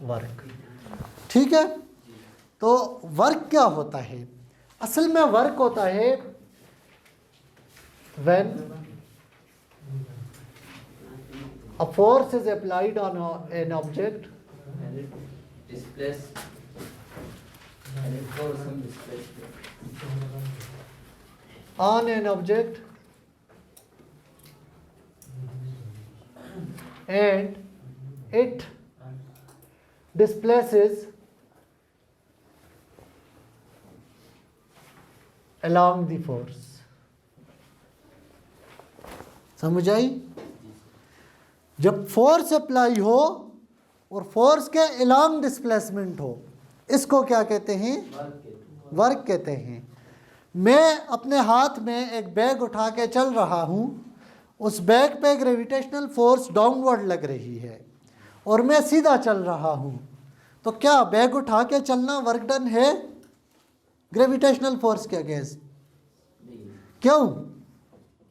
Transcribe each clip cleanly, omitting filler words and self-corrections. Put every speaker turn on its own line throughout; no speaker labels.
Work. ठीक है, तो वर्क क्या होता है? असल में वर्क होता है when a force is applied on an object
and it displace and it cause some displacement
on an object and it displaces along the force। समझ आई? जब फोर्स अप्लाई हो और फोर्स के अलोंग डिस्प्लेसमेंट हो, इसको क्या कहते हैं? वर्क कहते हैं। मैं अपने हाथ में एक बैग उठा के चल रहा हूँ, उस बैग पे ग्रेविटेशनल फोर्स डाउनवर्ड लग रही है और मैं सीधा चल रहा हूँ, तो क्या बैग उठा के चलना वर्क डन है ग्रेविटेशनल फोर्स के अगेंस्ट? क्यों?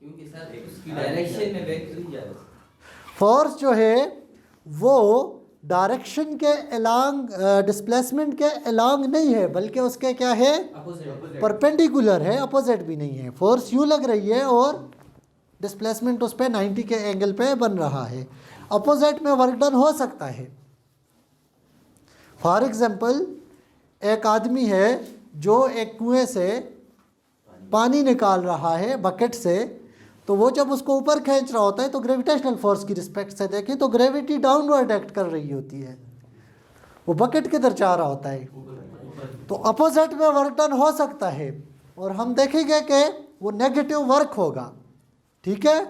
क्योंकि सर उसकी डायरेक्शन में बैग चली जा रहा है।
फोर्स जो है वो डायरेक्शन के अलोंग डिस्प्लेसमेंट के अलोंग नहीं है, बल्कि उसके क्या है? परपेंडिकुलर है, अपोजिट भी नहीं है। फोर्स यूँ लग रही है और डिस्प्लेसमेंट उस पर 90 के एंगल पे बन रहा है। अपोजिट में वर्क डन हो सकता है। फॉर एग्जांपल, एक आदमी है जो एक कुएं से पानी निकाल रहा है बकेट से, तो वो जब उसको ऊपर खींच रहा होता है तो ग्रेविटेशनल फोर्स की रिस्पेक्ट से देखें तो ग्रेविटी डाउनवर्ड एक्ट कर रही होती है, वो बकेट किधर जा रहा होता है, तो अपोजिट में वर्क डन हो सकता है और हम देखेंगे कि वो नेगेटिव वर्क होगा। ठीक है,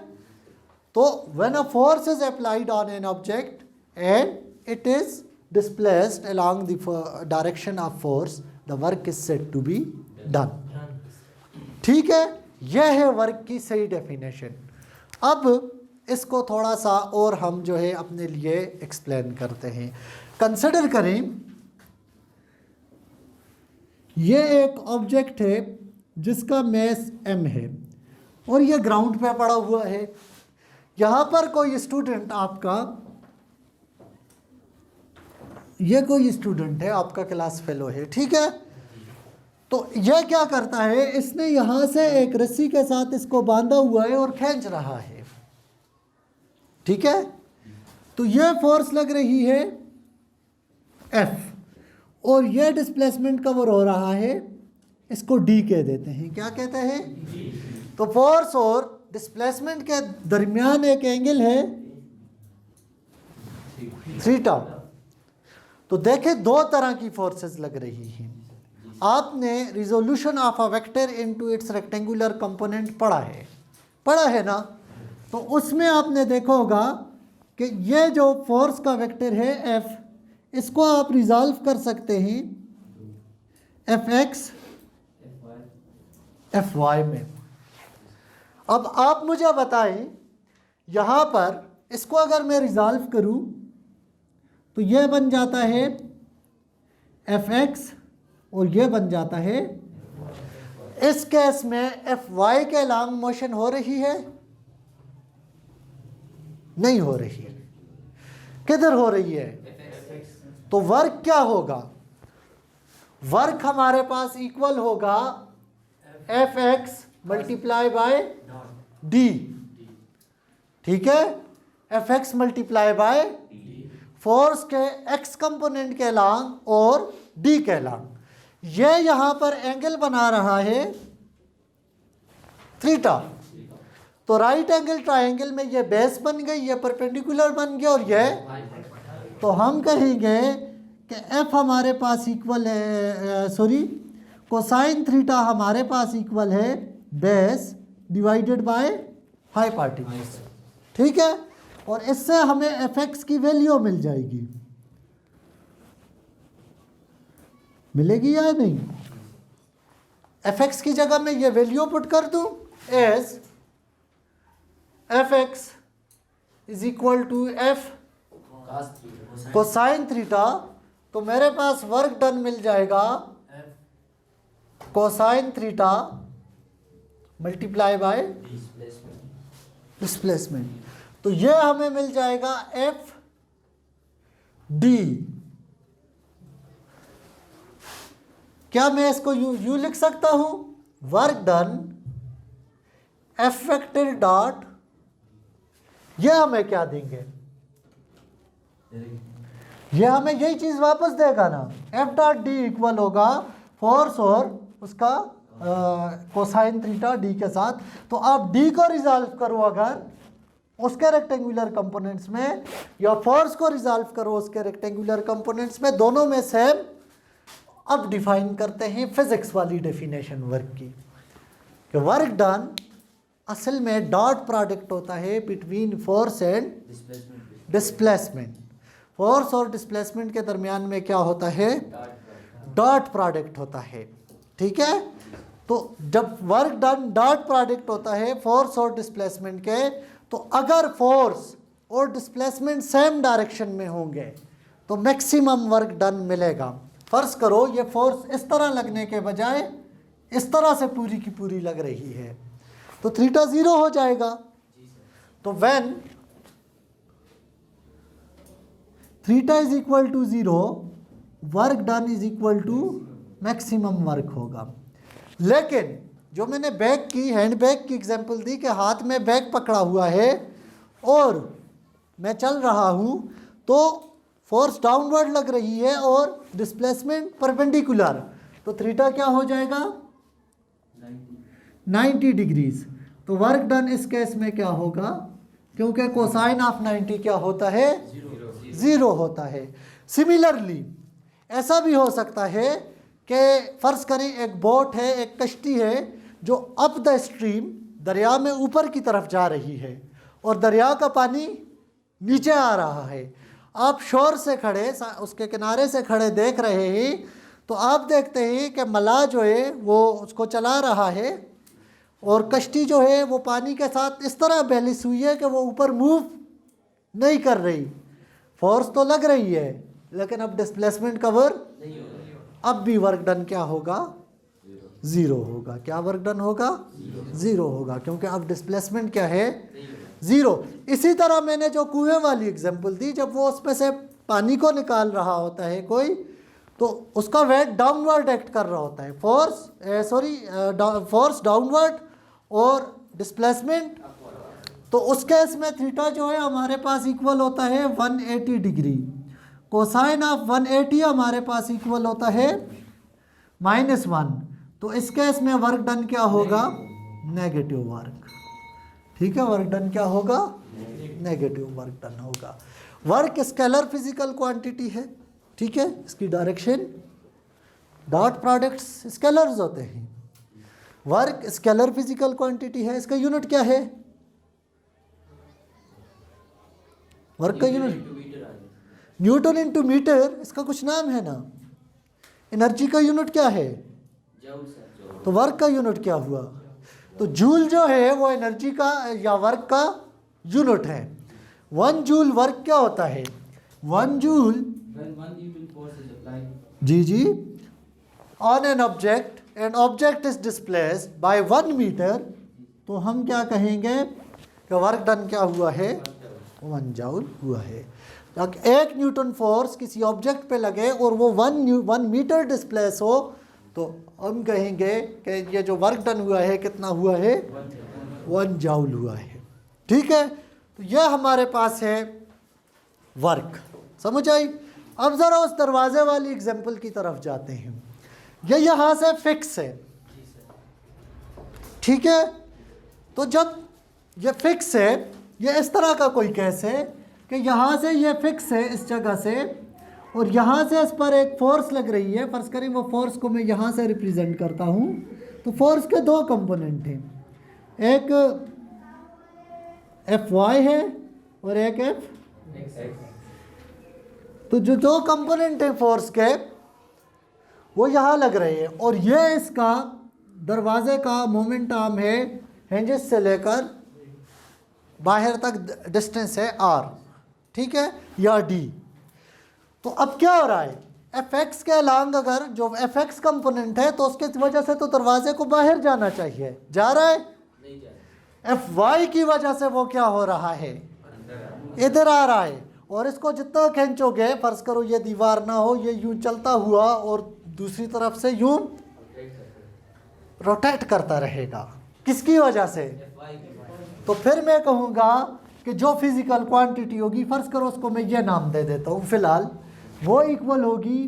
तो when a force is applied on an object and it is displaced along the direction of force, the work is said to be done. ठीक है, यह है वर्क की सही डेफिनेशन। अब इसको थोड़ा सा और हम जो है अपने लिए एक्सप्लेन करते हैं। कंसिडर करें, यह एक ऑब्जेक्ट है जिसका मास m है और यह ग्राउंड पे पड़ा हुआ है। यहाँ पर कोई स्टूडेंट आपका, ये कोई स्टूडेंट है आपका, क्लास फेलो है। ठीक है, तो यह क्या करता है, इसने यहाँ से एक रस्सी के साथ इसको बांधा हुआ है और खींच रहा है। ठीक है, तो यह फोर्स लग रही है F और यह डिस्प्लेसमेंट कवर हो रहा है, इसको D कह देते हैं। क्या कहते हैं? तो फोर्स और डिस्प्लेसमेंट के दरमियान एक एंगल है थीटा। तो देखें, दो तरह की फोर्सेस लग रही हैं। आपने resolution of a vector into its rectangular component पढ़ा है ना? तो उसमें आपने देखा होगा कि ये जो फोर्स का वेक्टर है F, इसको आप रिजॉल्व कर सकते हैं Fx Fy में। अब आप मुझे बताएं, यहाँ पर इसको अगर मैं रिजॉल्व करूँ तो यह बन जाता है Fx और यह बन जाता है, इस केस में Fy के लॉन्ग मोशन हो रही है? नहीं हो रही है। किधर हो रही है? तो वर्क क्या होगा? वर्क हमारे पास इक्वल होगा Fx मल्टीप्लाई बाय D। ठीक है, Fx मल्टीप्लाई बाय फोर्स के x कंपोनेंट के लॉन्ग और D के लॉन्ग। यह यहाँ पर एंगल बना रहा है थीटा। तो राइट एंगल ट्रायंगल में यह बेस बन गई, यह परपेंडिकुलर बन गया और यह, तो हम कहेंगे कि F हमारे पास इक्वल है, सॉरी, कोसाइन थीटा हमारे पास इक्वल है बेस डिवाइडेड बाय हाइपोटेन्यूज। ठीक है, और इससे हमें Fx की वैल्यू मिल जाएगी। मिलेगी या नहीं? Fx की जगह में ये वैल्यू पुट कर दूं as Fx is equal to F cosine theta, तो मेरे पास वर्क डन मिल जाएगा cosine theta multiply by displacement. तो ये हमें मिल जाएगा F D क्या मैं इसको यू लिख सकता हूं, work done F vector dot, ये हमें क्या देंगे, ये हमें यही चीज वापस देगा ना, एफ डॉट डी इक्वल होगा फोर्स और उसका कोसाइन थीटा डी के साथ। तो आप डी को रिजॉल्व करो अगर उसके रेक्टेंगुलर कंपोनेंट्स में, या फोर्स को रिजॉल्व करो उसके रेक्टेंगुलर कंपोनेंट्स में, दोनों में सेम। अब डिफाइन करते हैं फिजिक्स वाली डेफिनेशन वर्क की, कि वर्क डन असल में डॉट प्रोडक्ट होता है between force and displacement. Force और डिस्प्लेसमेंट के दरमियान में क्या होता है, डॉट प्रोडक्ट होता है। ठीक है, तो जब वर्क डन डॉट प्रोडक्ट होता है फोर्स और डिस्प्लेसमेंट के, तो अगर फोर्स और डिस्प्लेसमेंट सेम डायरेक्शन में होंगे तो मैक्सिमम वर्क डन मिलेगा। फर्ज करो ये फोर्स इस तरह लगने के बजाय इस तरह से पूरी की पूरी लग रही है, तो थीटा 0 हो जाएगा। तो when theta is equal to 0, work done is equal to maximum work होगा। लेकिन जो मैंने बैग की, हैंड बैग की एग्जांपल दी कि हाथ में बैग पकड़ा हुआ है और मैं चल रहा हूँ, तो फोर्स डाउनवर्ड लग रही है और डिस्प्लेसमेंट परपेंडिकुलर, तो थीटा क्या हो जाएगा 90 डिग्रीज। तो वर्क डन इस केस में क्या होगा, क्योंकि कोसाइन ऑफ 90 क्या होता है, 0 होता है। सिमिलरली ऐसा भी हो सकता है कि फ़र्ज़ करें एक बोट है, एक कश्ती है जो अप द स्ट्रीम दरिया में ऊपर की तरफ जा रही है और दरिया का पानी नीचे आ रहा है। आप शोर से खड़े, उसके किनारे से खड़े देख रहे हैं, तो आप देखते हैं कि मलाह जो है वो उसको चला रहा है और कश्ती जो है वो पानी के साथ इस तरह बैलेंस हुई है कि वो ऊपर मूव नहीं कर रही। फोर्स तो लग रही है लेकिन अब डिस्प्लेसमेंट कवर नहीं होगा। अब भी वर्क डन क्या होगा, 0 होगा। क्या वर्क डन होगा, 0 होगा, क्योंकि अब डिस्प्लेसमेंट क्या है, 0। इसी तरह मैंने जो कुएं वाली एग्जांपल दी, जब वो उसमें से पानी को निकाल रहा होता है कोई, तो उसका वेट डाउनवर्ड एक्ट कर रहा होता है, फोर्स डाउनवर्ड और डिस्प्लेसमेंट। तो उस केस में थीटा जो है हमारे पास इक्वल होता है 180 डिग्री। कोसाइन ऑफ 180 हमारे पास इक्वल होता है -1। तो इस केस में वर्क डन क्या होगा, नेगेटिव वर्क। ठीक है, वर्क डन क्या होगा, नेगेटिव वर्क डन होगा। वर्क स्केलर फिजिकल क्वांटिटी है। ठीक है, इसकी डायरेक्शन, डॉट प्रोडक्ट्स स्केलर्स होते हैं। वर्क स्केलर फिजिकल क्वांटिटी है। इसका यूनिट क्या है, वर्क का यूनिट न्यूटन इंटू मीटर। इसका कुछ नाम है ना। एनर्जी का यूनिट क्या है, तो वर्क का यूनिट क्या हुआ, तो जूल जो है वो एनर्जी का या वर्क का यूनिट है। 1 जूल वर्क क्या होता है, 1 जूल जी on an object, an object is displaced by 1 metre, तो हम क्या कहेंगे कि वर्क डन क्या हुआ है, 1 जूल हुआ है। 1 न्यूटन फोर्स किसी ऑब्जेक्ट पे लगे और वो 1 मीटर डिस्प्लेस हो, तो हम कहेंगे कि ये जो वर्क डन हुआ है कितना हुआ है, 1 जूल हुआ है। ठीक है, तो यह हमारे पास है वर्क। समझ आई। अब ज़रा उस दरवाजे वाली एग्जांपल की तरफ जाते हैं। ये यहाँ से फिक्स है। ठीक है, तो जब ये फिक्स है, ये इस तरह का कोई केस है कि यहाँ से ये फिक्स है इस जगह से, और यहाँ से इस पर एक फोर्स लग रही है। फर्ज करें वो फोर्स को मैं यहाँ से रिप्रेजेंट करता हूँ। तो फोर्स के 2 कंपोनेंट हैं, एक Fy है और एक F। तो जो 2 कंपोनेंट हैं फोर्स के वो यहाँ लग रहे हैं, और ये इसका दरवाजे का मोमेंट आर्म है, हिंजेस से लेकर बाहर तक डिस्टेंस है r। ठीक है, या d। तो अब क्या हो रहा है, Fx के अलांग अगर जो Fx कंपोनेंट है तो उसके वजह से तो दरवाजे को बाहर जाना चाहिए, जा रहा है, नहीं जा रहा। Fy की वजह से वो क्या हो रहा है, इधर आ रहा है। और इसको जितना खींचोगे, फर्ज करो ये दीवार ना हो, ये यूं चलता हुआ और दूसरी तरफ से यूं रोटेट करता रहेगा। किसकी वजह से? तो फिर मैं कहूँगा कि जो फिजिकल क्वांटिटी होगी, फर्ज करो उसको मैं ये नाम दे देता हूँ फिलहाल, वो इक्वल होगी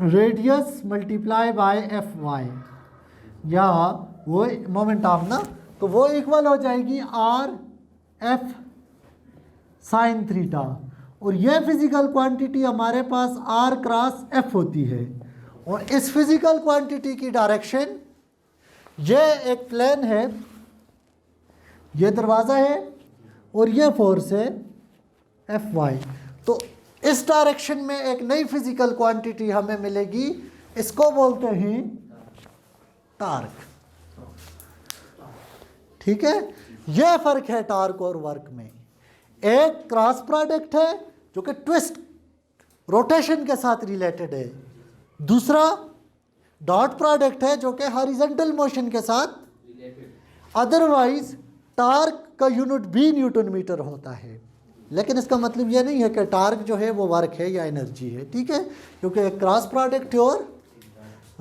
radius multiply by F Y, या वो मोमेंट आर्म ना, तो वो इक्वल हो जाएगी आर एफ साइन थीटा। और ये फिजिकल क्वांटिटी हमारे पास आर क्रॉस एफ होती है। और इस फिजिकल क्वांटिटी की डायरेक्शन, ये एक प्लेन है, ये दरवाज़ा है और ये फोर्स है एफ वाई। तो इस डायरेक्शन में एक नई फिजिकल क्वांटिटी हमें मिलेगी, इसको बोलते हैं टार्क। ठीक है, यह फ़र्क है टार्क और वर्क में। एक क्रॉस प्रोडक्ट है जो कि ट्विस्ट रोटेशन के साथ रिलेटेड है, दूसरा डॉट प्रोडक्ट है जो कि हॉरिजॉन्टल मोशन के साथ। अदरवाइज टार्क का यूनिट भी न्यूटन मीटर होता है, लेकिन इसका मतलब यह नहीं है कि टार्क जो है वो वर्क है या एनर्जी है। ठीक है, क्योंकि एक क्रॉस प्रोडक्ट है और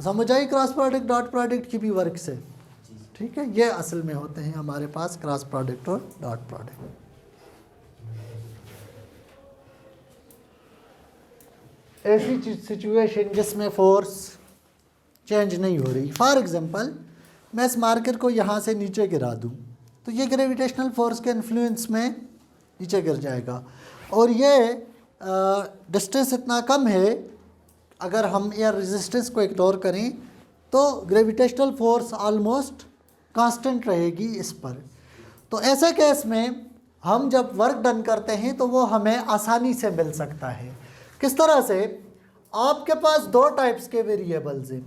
समझ आई, क्रॉस प्रोडक्ट डॉट प्रोडक्ट की भी वर्क से। ठीक है, ये असल में होते हैं हमारे पास क्रॉस प्रोडक्ट और डॉट प्रोडक्ट। ऐसी सिचुएशन जिसमें फोर्स चेंज नहीं हो रही, फॉर एग्जांपल मैं इस मार्कर को यहाँ से नीचे गिरा दूँ तो ये ग्रेविटेशनल फोर्स के इन्फ्लुएंस में नीचे गिर जाएगा। और ये डिस्टेंस इतना कम है, अगर हम एयर रेजिस्टेंस को इग्नोर करें तो ग्रेविटेशनल फोर्स ऑलमोस्ट कांस्टेंट रहेगी इस पर। तो ऐसे केस में हम जब वर्क डन करते हैं तो वो हमें आसानी से मिल सकता है। किस तरह से? आपके पास दो टाइप्स के वेरिएबल्स हैं,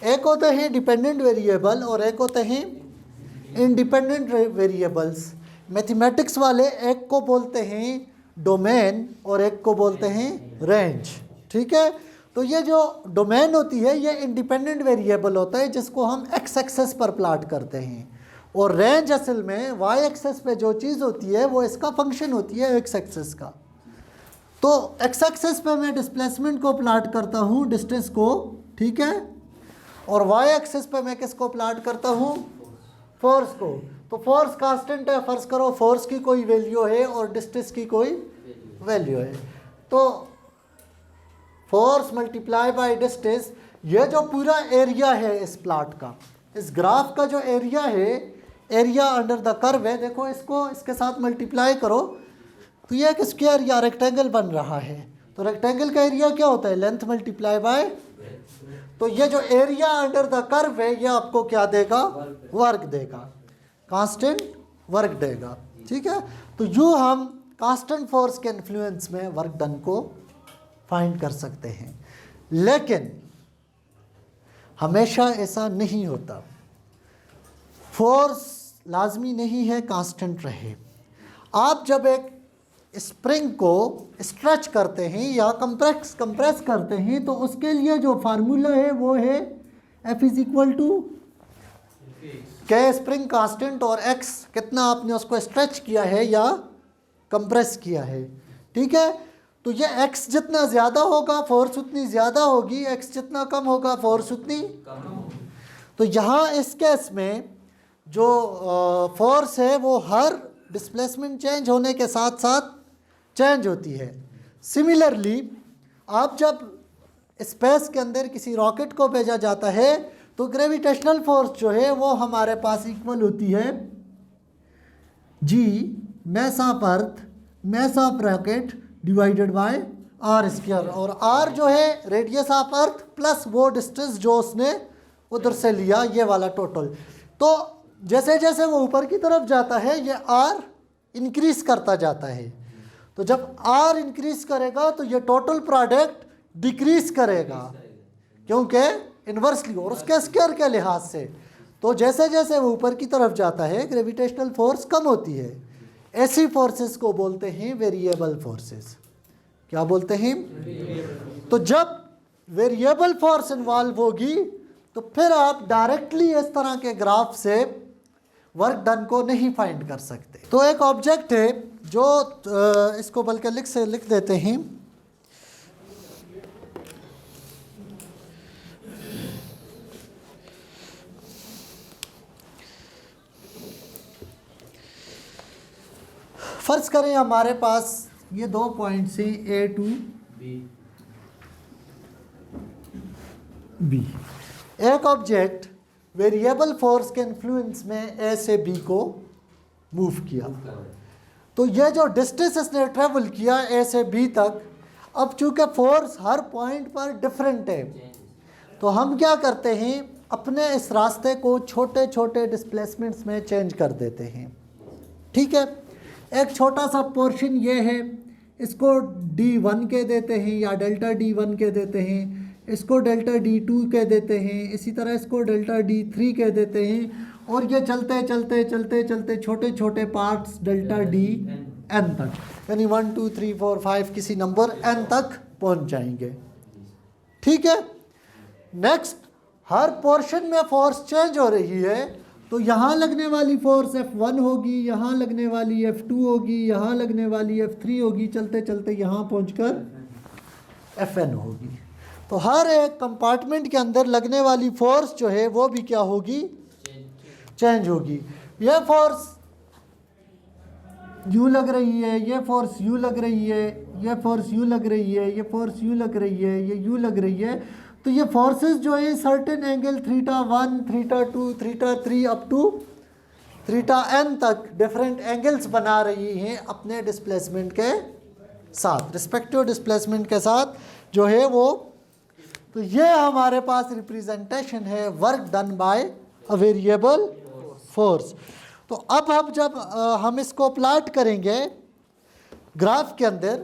एक होते हैं डिपेंडेंट वेरिएबल और एक होते हैं इंडिपेंडेंट वेरिएबल्स। मैथमेटिक्स वाले एक को बोलते हैं डोमेन और एक को बोलते हैं रेंज। ठीक है, तो ये जो डोमेन होती है ये इंडिपेंडेंट वेरिएबल होता है जिसको हम एक्स एक्सेस पर प्लाट करते हैं, और रेंज असल में वाई एक्सेस पे जो चीज़ होती है वो इसका फंक्शन होती है एक्स एक्सेस का। तो एक्स एक्सेस पे मैं डिस्प्लेसमेंट को प्लाट करता हूँ, डिस्टेंस को। ठीक है, और वाई एक्सेस पे मैं किसको प्लाट करता हूँ? फोर्स को। तो फोर्स कांस्टेंट है, फर्ज करो फोर्स की कोई वैल्यू है और डिस्टेंस की कोई वैल्यू है, तो फोर्स मल्टीप्लाई बाय डिस्टेंस, ये जो पूरा एरिया है इस प्लाट का, इस ग्राफ का जो एरिया है, एरिया अंडर द कर्व है, देखो इसको इसके साथ मल्टीप्लाई करो तो ये एक स्क्वायर या रेक्टेंगल बन रहा है। तो रेक्टेंगल का एरिया क्या होता है? Length multiply by. तो ये जो एरिया अंडर द कर्व है ये आपको क्या देगा? वर्क देगा, कांस्टेंट वर्क देगा। ठीक है, तो यूँ हम कांस्टेंट फोर्स के इन्फ्लुएंस में वर्क डन को फाइंड कर सकते हैं, लेकिन हमेशा ऐसा नहीं होता। फोर्स लाजमी नहीं है कांस्टेंट रहे। आप जब एक स्प्रिंग को स्ट्रेच करते हैं या कंप्रेस करते हैं तो उसके लिए जो फार्मूला है वो है F इज इक्वल टू के स्प्रिंग कांस्टेंट और x कितना आपने उसको स्ट्रेच किया है या कंप्रेस किया है। ठीक है, तो ये x जितना ज़्यादा होगा फोर्स उतनी ज़्यादा होगी, x जितना कम होगा फोर्स उतनी कम। तो यहाँ इस केस में जो फोर्स है वो हर डिस्प्लेसमेंट चेंज होने के साथ साथ चेंज होती है। सिमिलरली आप जब स्पेस के अंदर किसी रॉकेट को भेजा जाता है तो ग्रेविटेशनल फोर्स जो है वो हमारे पास इक्वल होती है G mass of earth, mass of rocket divided by R square, और आर जो है रेडियस ऑफ अर्थ प्लस वो डिस्टेंस जो उसने उधर से लिया, ये वाला टोटल। तो जैसे जैसे वो ऊपर की तरफ जाता है ये आर इंक्रीज करता जाता है। तो जब आर इंक्रीज करेगा तो ये टोटल प्रोडक्ट डिक्रीज करेगा, क्योंकि इन्वर्सली और उसके स्क्वायर के लिहाज से। तो जैसे जैसे वो ऊपर की तरफ जाता है ग्रेविटेशनल फोर्स कम होती है। ऐसी फोर्सेस को बोलते हैं वेरिएबल फोर्सेस। क्या बोलते हैं? तो जब वेरिएबल फोर्स इन्वॉल्व होगी तो फिर आप डायरेक्टली इस तरह के ग्राफ से वर्क डन को नहीं फाइंड कर सकते। तो एक ऑब्जेक्ट है जो इसको बल्कि लिख देते हैं, फ़र्ज़ करें हमारे पास ये 2 पॉइंट्स हैं ए टू बी। एक ऑब्जेक्ट वेरिएबल फोर्स के इन्फ्लुएंस में ए से बी को मूव किया, तो ये जो डिस्टेंस इसने ट्रेवल किया ए से बी तक, अब चूँकि फोर्स हर पॉइंट पर डिफरेंट है, तो हम क्या करते हैं, अपने इस रास्ते को छोटे छोटे डिस्प्लेसमेंट्स में चेंज कर देते हैं। ठीक है, एक छोटा सा पोर्शन ये है, इसको D1 कह देते हैं या डेल्टा D1 कह देते हैं, इसको डेल्टा D2 कह देते हैं, इसी तरह इसको डेल्टा D3 कह देते हैं, और ये चलते चलते चलते चलते छोटे छोटे पार्ट्स डेल्टा DN तक, यानी 1 2 3 4 5 किसी नंबर n तक पहुंच जाएंगे। ठीक है, नेक्स्ट, हर पोर्शन में फोर्स चेंज हो रही है, तो यहाँ लगने वाली फोर्स F1 होगी, यहाँ लगने वाली F2 होगी, यहाँ लगने वाली F3 होगी, चलते चलते यहाँ पहुँचकर Fn होगी। तो हर एक कंपार्टमेंट के अंदर लगने वाली फोर्स जो है वो भी क्या होगी, चेंज होगी। यह फोर्स यू लग रही है, ये फोर्स यू लग रही है, ये फोर्स यू लग रही है, ये फोर्स यू लग रही है, ये यू लग रही है। तो ये फोर्सेस जो है certain angle θ1, θ2, θ3 up to θn तक डिफरेंट एंगल्स बना रही हैं अपने डिस्प्लेसमेंट के साथ, रिस्पेक्टिव डिस्प्लेसमेंट के साथ जो है वो। तो ये हमारे पास रिप्रेजेंटेशन है work done by a variable force. तो अब हम जब हम इसको प्लॉट करेंगे ग्राफ के अंदर,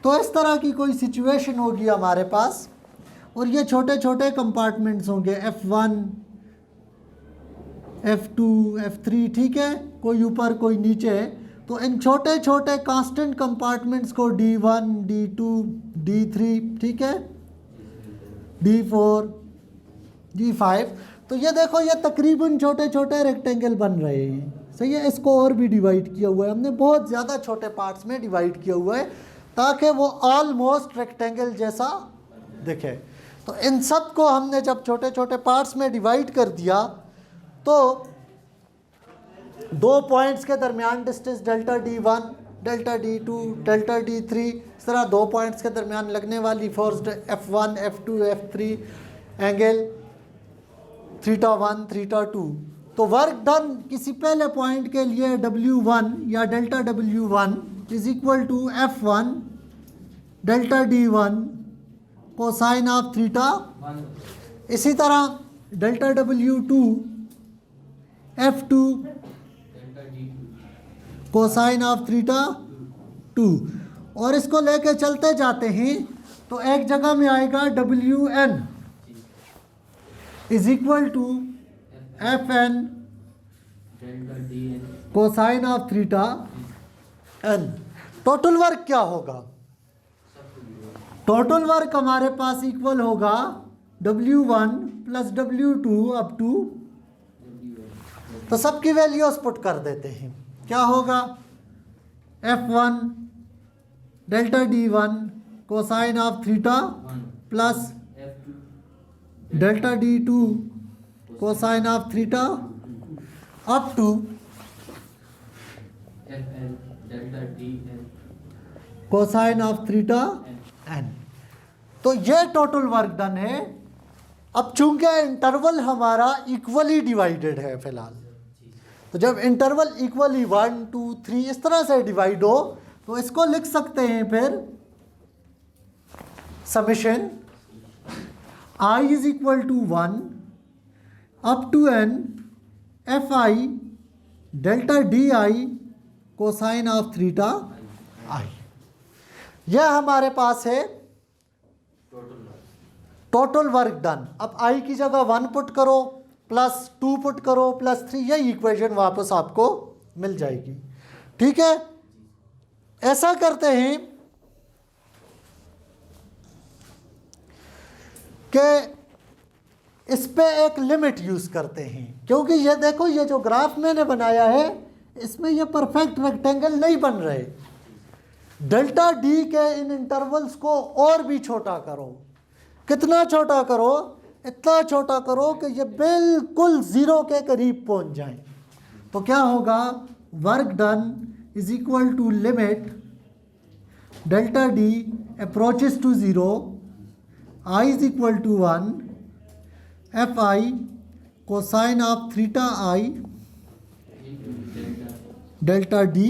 तो इस तरह की कोई सिचुएशन होगी हमारे पास, और ये छोटे छोटे कंपार्टमेंट्स होंगे F1, F2, F3, ठीक है, कोई ऊपर कोई नीचे। तो इन छोटे छोटे कांस्टेंट कंपार्टमेंट्स को D1, D2, D3, ठीक है, D4, D5, तो ये देखो ये तकरीबन छोटे छोटे रेक्टेंगल बन रहे हैं। सही है, इसको और भी डिवाइड किया हुआ है हमने, बहुत ज़्यादा छोटे पार्ट्स में डिवाइड किया हुआ है ताकि वो ऑलमोस्ट रेक्टेंगल जैसा दिखे। तो इन सब को हमने जब छोटे छोटे पार्ट्स में डिवाइड कर दिया, तो 2 पॉइंट्स के दरमियान distance delta D1, delta D2, delta D3, इस तरह 2 पॉइंट्स के दरमियान लगने वाली force F1, F2, F3, angle θ1, θ2। तो वर्क डन किसी पहले पॉइंट के लिए W1 या delta W1 is equal to F1 delta D1 cosine of θ। इसी तरह delta W2 F2 cosine of θ2। और इसको लेके चलते जाते हैं, तो एक जगह में आएगा WN is equal to FN cosine of θn। Total work क्या होगा, टोटल वर्क हमारे पास इक्वल होगा W1 plus W2 up to, तो सबकी वैल्यूज पुट कर देते हैं, क्या होगा F1 delta D1 cosine of θ plus delta D2 cosine of θ up to
delta DN
cosine of θn। तो ये टोटल वर्क डन है। अब चूंकि इंटरवल हमारा इक्वली डिवाइडेड है फिलहाल, तो जब इंटरवल इक्वली 1 2 3 इस तरह से डिवाइड हो, तो इसको लिख सकते हैं फिर summation I is equal to 1 up to n Fi delta Di cosine of θi। यह हमारे पास है टोटल वर्क डन। अब I की जगह 1 पुट करो, प्लस 2 पुट करो, प्लस 3, यही इक्वेशन वापस आपको मिल जाएगी। ठीक है, ऐसा करते हैं कि इस पे एक लिमिट यूज़ करते हैं, क्योंकि ये देखो ये जो ग्राफ मैंने बनाया है इसमें ये परफेक्ट रेक्टेंगल नहीं बन रहे। डेल्टा डी के इन इंटरवल्स को और भी छोटा करो। कितना छोटा करो? इतना छोटा करो कि ये बिल्कुल ज़ीरो के करीब पहुंच जाएं। तो क्या होगा, work done is equal to limit delta D approaches to zero, I is equal to 1, F I cosine of theta I
delta
delta D